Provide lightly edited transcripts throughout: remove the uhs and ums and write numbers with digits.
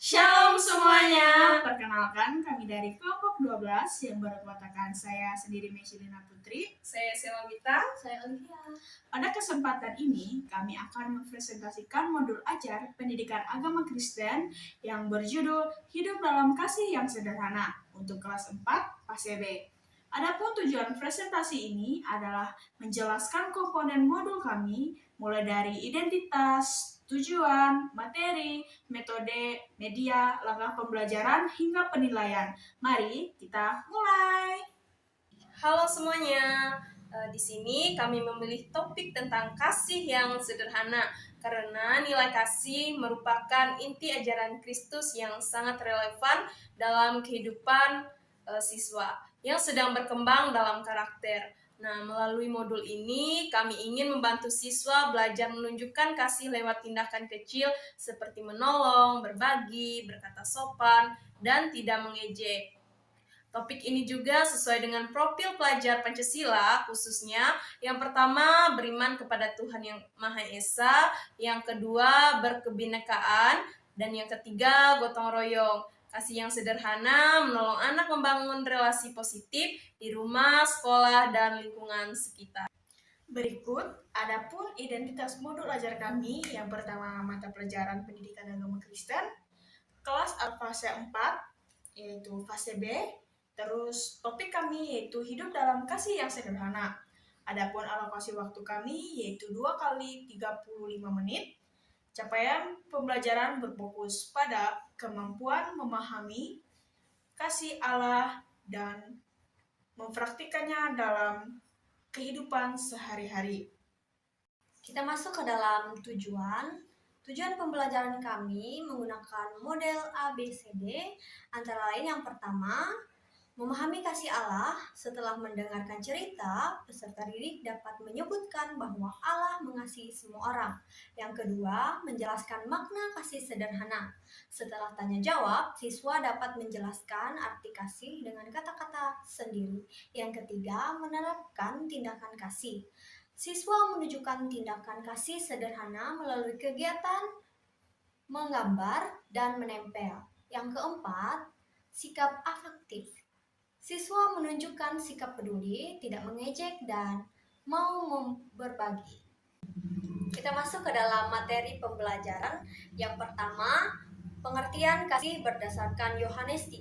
Shalom semuanya, perkenalkan kami dari kelompok 12 yang beranggotakan saya sendiri Mesilina Putri, Saya Selawita, saya Olivia. Pada kesempatan ini kami akan mempresentasikan modul ajar pendidikan agama Kristen yang berjudul Hidup dalam Kasih yang Sederhana untuk kelas 4 PASE B. Adapun tujuan presentasi ini adalah menjelaskan komponen modul kami mulai dari identitas, tujuan, materi, metode, media, langkah pembelajaran, hingga penilaian. Mari kita mulai. halo semuanya. Di sini kami memilih topik tentang kasih yang sederhana karena nilai kasih merupakan inti ajaran Kristus yang sangat relevan dalam kehidupan siswa yang sedang berkembang dalam karakter. Nah, melalui modul ini kami ingin membantu siswa belajar menunjukkan kasih lewat tindakan kecil seperti menolong, berbagi, berkata sopan, dan tidak mengejek. Topik ini juga sesuai dengan profil pelajar Pancasila, khususnya yang pertama beriman kepada Tuhan Yang Maha Esa, yang kedua berkebinekaan, dan yang ketiga gotong royong. Kasih yang sederhana menolong anak membangun relasi positif di rumah, sekolah, dan lingkungan sekitar. Berikut, adapun identitas modul ajar kami yang pertama mata pelajaran pendidikan agama Kristen, kelas fase 4, yaitu fase B, terus topik kami yaitu hidup dalam kasih yang sederhana. Adapun alokasi waktu kami yaitu 2 kali 35 menit. Capaian pembelajaran berfokus pada kemampuan memahami kasih Allah dan mempraktikannya dalam kehidupan sehari-hari. Kita masuk ke dalam tujuan. Tujuan pembelajaran kami menggunakan model ABCD, antara lain yang pertama, memahami kasih Allah. Setelah mendengarkan cerita, peserta didik dapat menyebutkan bahwa Allah mengasihi semua orang. Yang kedua, menjelaskan makna kasih sederhana. Setelah tanya jawab, siswa dapat menjelaskan arti kasih dengan kata-kata sendiri. Yang ketiga, menerapkan tindakan kasih. Siswa menunjukkan tindakan kasih sederhana melalui kegiatan menggambar dan menempel. Yang keempat, sikap afektif. Siswa menunjukkan sikap peduli, tidak mengejek, dan mau berbagi. Kita masuk ke dalam materi pembelajaran. Yang pertama, pengertian kasih berdasarkan Yohanes 3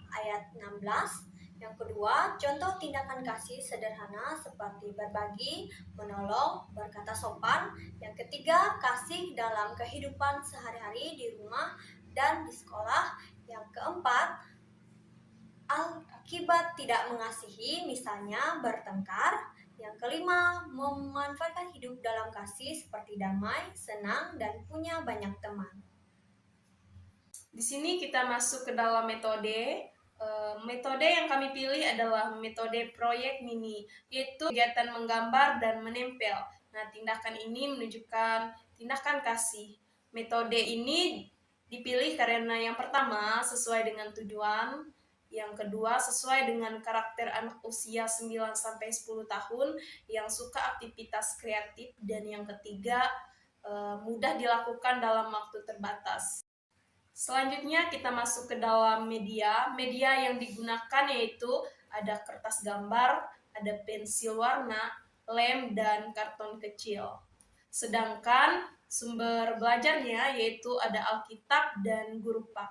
ayat 16. Yang kedua, contoh tindakan kasih sederhana seperti berbagi, menolong, berkata sopan. Yang ketiga, kasih dalam kehidupan sehari-hari di rumah dan di sekolah. Yang keempat, akibat tidak mengasihi, misalnya bertengkar. Yang kelima, memanfaatkan hidup dalam kasih seperti damai, senang, dan punya banyak teman. Di sini kita masuk ke dalam metode. Metode yang kami pilih adalah metode proyek mini, yaitu kegiatan menggambar dan menempel. Nah, tindakan ini menunjukkan tindakan kasih. Metode ini dipilih karena yang pertama sesuai dengan tujuan, yang kedua sesuai dengan karakter anak usia 9-10 tahun yang suka aktivitas kreatif, dan yang ketiga mudah dilakukan dalam waktu terbatas. Selanjutnya kita masuk ke dalam media. Media yang digunakan yaitu ada kertas gambar, ada pensil warna, lem, dan karton kecil. Sedangkan sumber belajarnya yaitu ada Alkitab dan guru pak.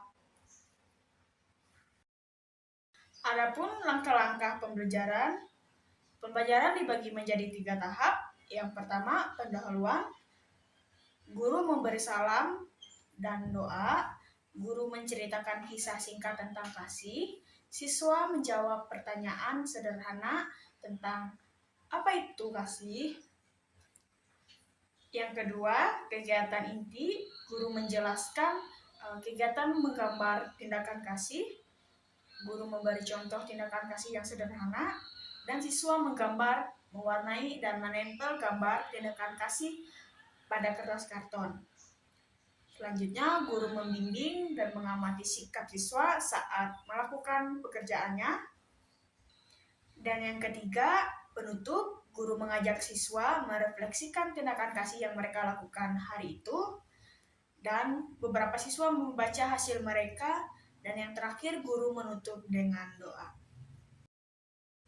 Adapun langkah-langkah pembelajaran dibagi menjadi 3 tahap. Yang pertama, pendahuluan. Guru memberi salam dan doa. Guru menceritakan kisah singkat tentang kasih. Siswa menjawab pertanyaan sederhana tentang apa itu kasih. Yang kedua, kegiatan inti. Guru menjelaskan kegiatan menggambar tindakan kasih. Guru memberi contoh tindakan kasih yang sederhana, dan siswa menggambar, mewarnai, dan menempel gambar tindakan kasih pada kertas karton. Selanjutnya, guru membimbing dan mengamati sikap siswa saat melakukan pekerjaannya. Dan yang ketiga, penutup, guru mengajak siswa merefleksikan tindakan kasih yang mereka lakukan hari itu. dan beberapa siswa membaca hasil mereka, dan yang terakhir guru menutup dengan doa.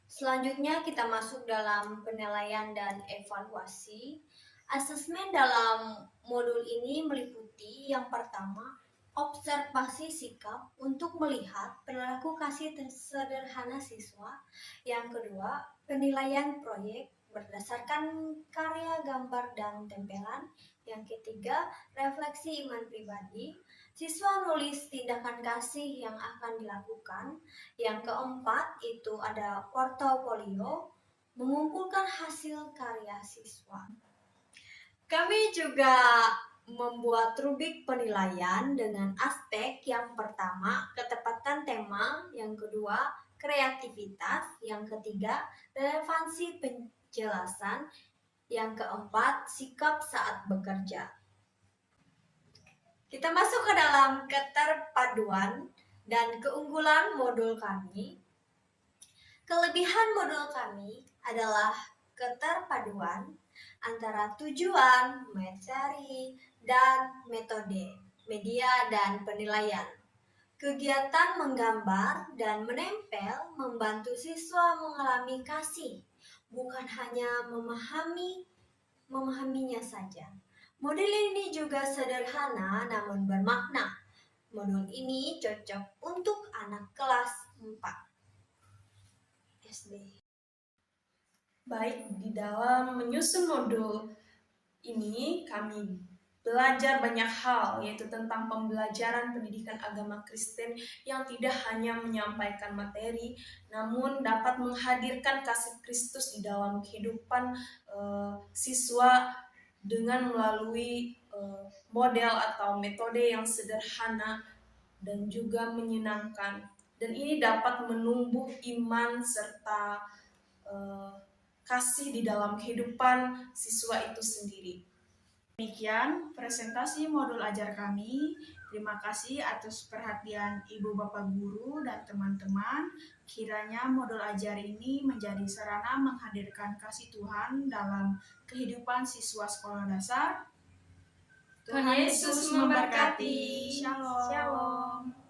Selanjutnya kita masuk dalam penilaian dan evaluasi. Asesmen dalam modul ini meliputi yang pertama, observasi sikap untuk melihat perilaku kasih sederhana siswa. Yang kedua, penilaian proyek berdasarkan karya gambar dan tempelan. Yang ketiga, refleksi iman pribadi. Siswa nulis tindakan kasih yang akan dilakukan. Yang keempat itu ada portofolio, mengumpulkan hasil karya siswa. Kami juga membuat rubrik penilaian dengan aspek yang pertama, ketepatan tema, yang kedua, kreativitas, yang ketiga, relevansi penjelasan, yang keempat, sikap saat bekerja. Kita masuk ke dalam keterpaduan dan keunggulan modul kami. Kelebihan modul kami adalah keterpaduan antara tujuan, materi, dan metode, media, dan penilaian. Kegiatan menggambar dan menempel membantu siswa mengalami kasih, bukan hanya memahaminya saja. Modul ini juga sederhana namun bermakna. Modul ini cocok untuk anak kelas 4 SD. Baik, di dalam menyusun modul ini kami belajar banyak hal, yaitu tentang pembelajaran pendidikan agama Kristen yang tidak hanya menyampaikan materi, namun dapat menghadirkan kasih Kristus di dalam kehidupan siswa dengan melalui model atau metode yang sederhana dan juga menyenangkan. Dan ini dapat menumbuh iman serta kasih di dalam kehidupan siswa itu sendiri. Demikian presentasi modul ajar kami. Terima kasih atas perhatian Ibu Bapak Guru dan teman-teman. Kiranya modul ajar ini menjadi sarana menghadirkan kasih Tuhan dalam kehidupan siswa sekolah dasar. Tuhan Yesus memberkati. Shalom. Shalom.